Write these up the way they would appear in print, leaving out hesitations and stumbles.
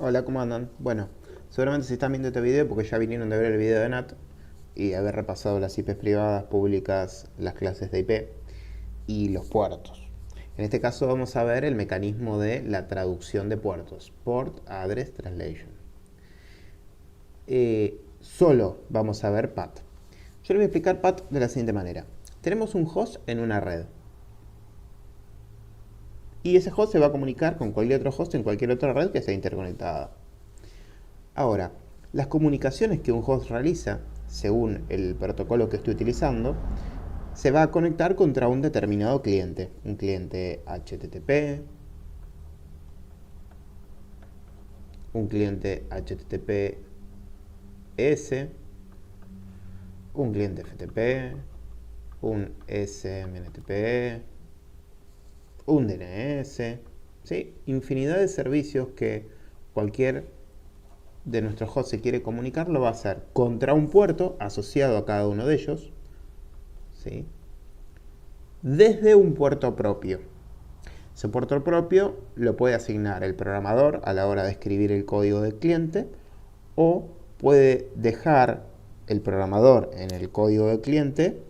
Hola, ¿cómo andan? Bueno, seguramente si están viendo este video porque ya vinieron de ver el video de Nat y haber repasado las IPs privadas, públicas, las clases de IP y los puertos. En este caso vamos a ver el mecanismo de la traducción de puertos, Port Address Translation. Solo vamos a ver PAT. Yo les voy a explicar PAT de la siguiente manera. Tenemos un host en una red. Y ese host se va a comunicar con cualquier otro host en cualquier otra red que esté interconectada. Ahora, las comunicaciones que un host realiza, según el protocolo que estoy utilizando, se va a conectar contra un determinado cliente. Un cliente HTTP, un cliente HTTPS, un cliente FTP, un SMTP, un DNS, ¿sí? Infinidad de servicios que cualquier de nuestro host se quiere comunicar, lo va a hacer contra un puerto asociado a cada uno de ellos, ¿sí? Desde un puerto propio. Ese puerto propio lo puede asignar el programador a la hora de escribir el código del cliente, o puede dejar el programador en el código del cliente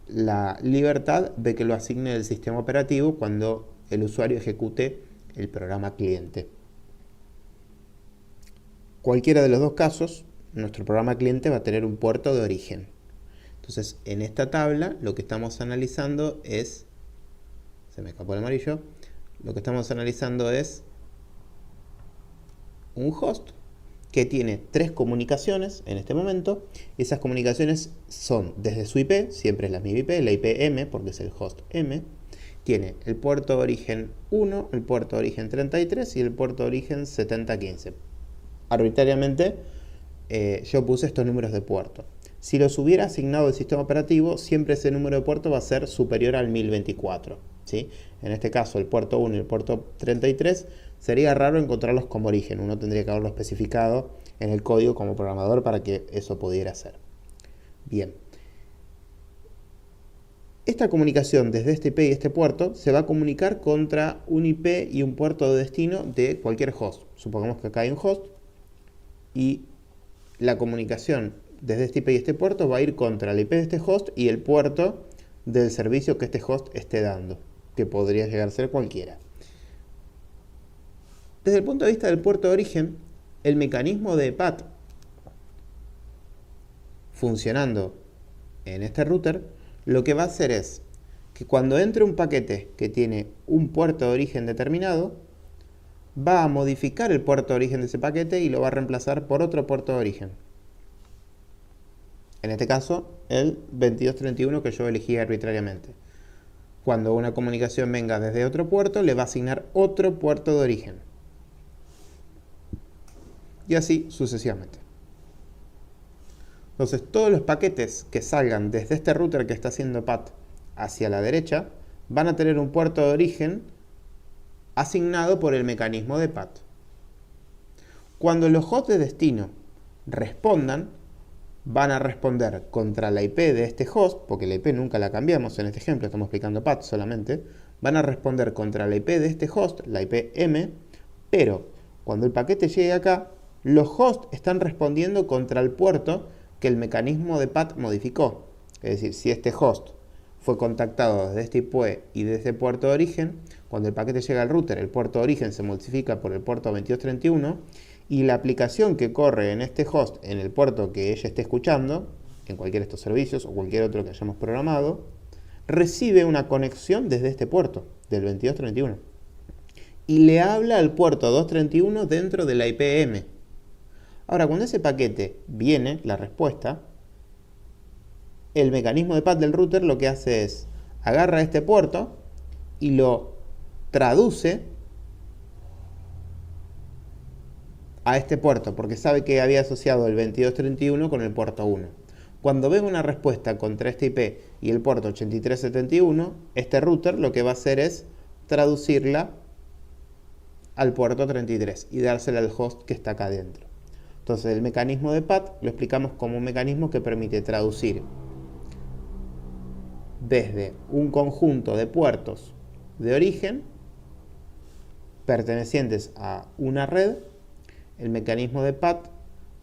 la libertad de que lo asigne el sistema operativo cuando el usuario ejecute el programa cliente. Cualquiera de los dos casos, nuestro programa cliente va a tener un puerto de origen. Entonces, en esta tabla lo que estamos analizando es, se me escapó el amarillo, lo que estamos analizando es un host que tiene tres comunicaciones en este momento. Esas comunicaciones son desde su IP, siempre es la misma IP, la IP M, porque es el host M. Tiene el puerto de origen 1, el puerto de origen 33 y el puerto de origen 7015. Arbitrariamente yo puse estos números de puerto. Si los hubiera asignado el sistema operativo, siempre ese número de puerto va a ser superior al 1024. ¿Sí? En este caso, el puerto 1 y el puerto 33 sería raro encontrarlos como origen. Uno tendría que haberlo especificado en el código como programador para que eso pudiera ser. Bien. Esta comunicación desde este IP y este puerto se va a comunicar contra un IP y un puerto de destino de cualquier host. Supongamos que acá hay un host y la comunicación desde este IP y este puerto va a ir contra el IP de este host y el puerto del servicio que este host esté dando, que podría llegar a ser cualquiera. Desde el punto de vista del puerto de origen, el mecanismo de PAT funcionando en este router, lo que va a hacer es que cuando entre un paquete que tiene un puerto de origen determinado, va a modificar el puerto de origen de ese paquete y lo va a reemplazar por otro puerto de origen. En este caso, el 2231 que yo elegí arbitrariamente. Cuando una comunicación venga desde otro puerto, le va a asignar otro puerto de origen. Y así sucesivamente. Entonces, todos los paquetes que salgan desde este router que está haciendo PAT hacia la derecha, van a tener un puerto de origen asignado por el mecanismo de PAT. Cuando los hosts de destino respondan, van a responder contra la IP de este host, porque la IP nunca la cambiamos en este ejemplo, estamos explicando PAT solamente, van a responder contra la IP de este host, la IP M, pero cuando el paquete llegue acá, los hosts están respondiendo contra el puerto que el mecanismo de PAT modificó. Es decir, si este host fue contactado desde este IP y desde este puerto de origen, cuando el paquete llega al router, el puerto de origen se modifica por el puerto 2231 y la aplicación que corre en este host, en el puerto que ella esté escuchando, en cualquiera de estos servicios o cualquier otro que hayamos programado, recibe una conexión desde este puerto, del 2231. Y le habla al puerto 231 dentro de la IPM. Ahora, cuando ese paquete viene, la respuesta, el mecanismo de PAT del router lo que hace es agarra este puerto y lo traduce a este puerto, porque sabe que había asociado el 2231 con el puerto 1. Cuando venga una respuesta contra este IP y el puerto 8371, este router lo que va a hacer es traducirla al puerto 33 y dársela al host que está acá adentro. Entonces el mecanismo de PAT lo explicamos como un mecanismo que permite traducir desde un conjunto de puertos de origen pertenecientes a una red El mecanismo de PAT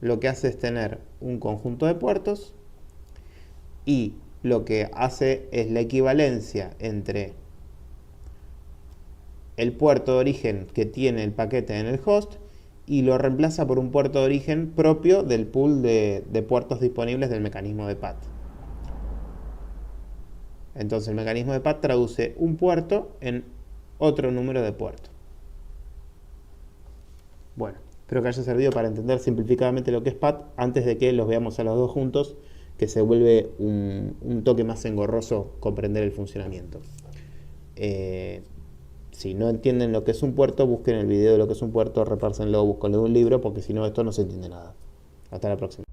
lo que hace es tener un conjunto de puertos y lo que hace es la equivalencia entre el puerto de origen que tiene el paquete en el host y lo reemplaza por un puerto de origen propio del pool de puertos disponibles del mecanismo de PAT. Entonces el mecanismo de PAT traduce un puerto en otro número de puertos. Bueno, espero que haya servido para entender simplificadamente lo que es PAT antes de que los veamos a los dos juntos, que se vuelve un toque más engorroso comprender el funcionamiento. Si no entienden lo que es un puerto, busquen el video de lo que es un puerto, repársenlo, búsquenlo de un libro, porque si no, esto no se entiende nada. Hasta la próxima.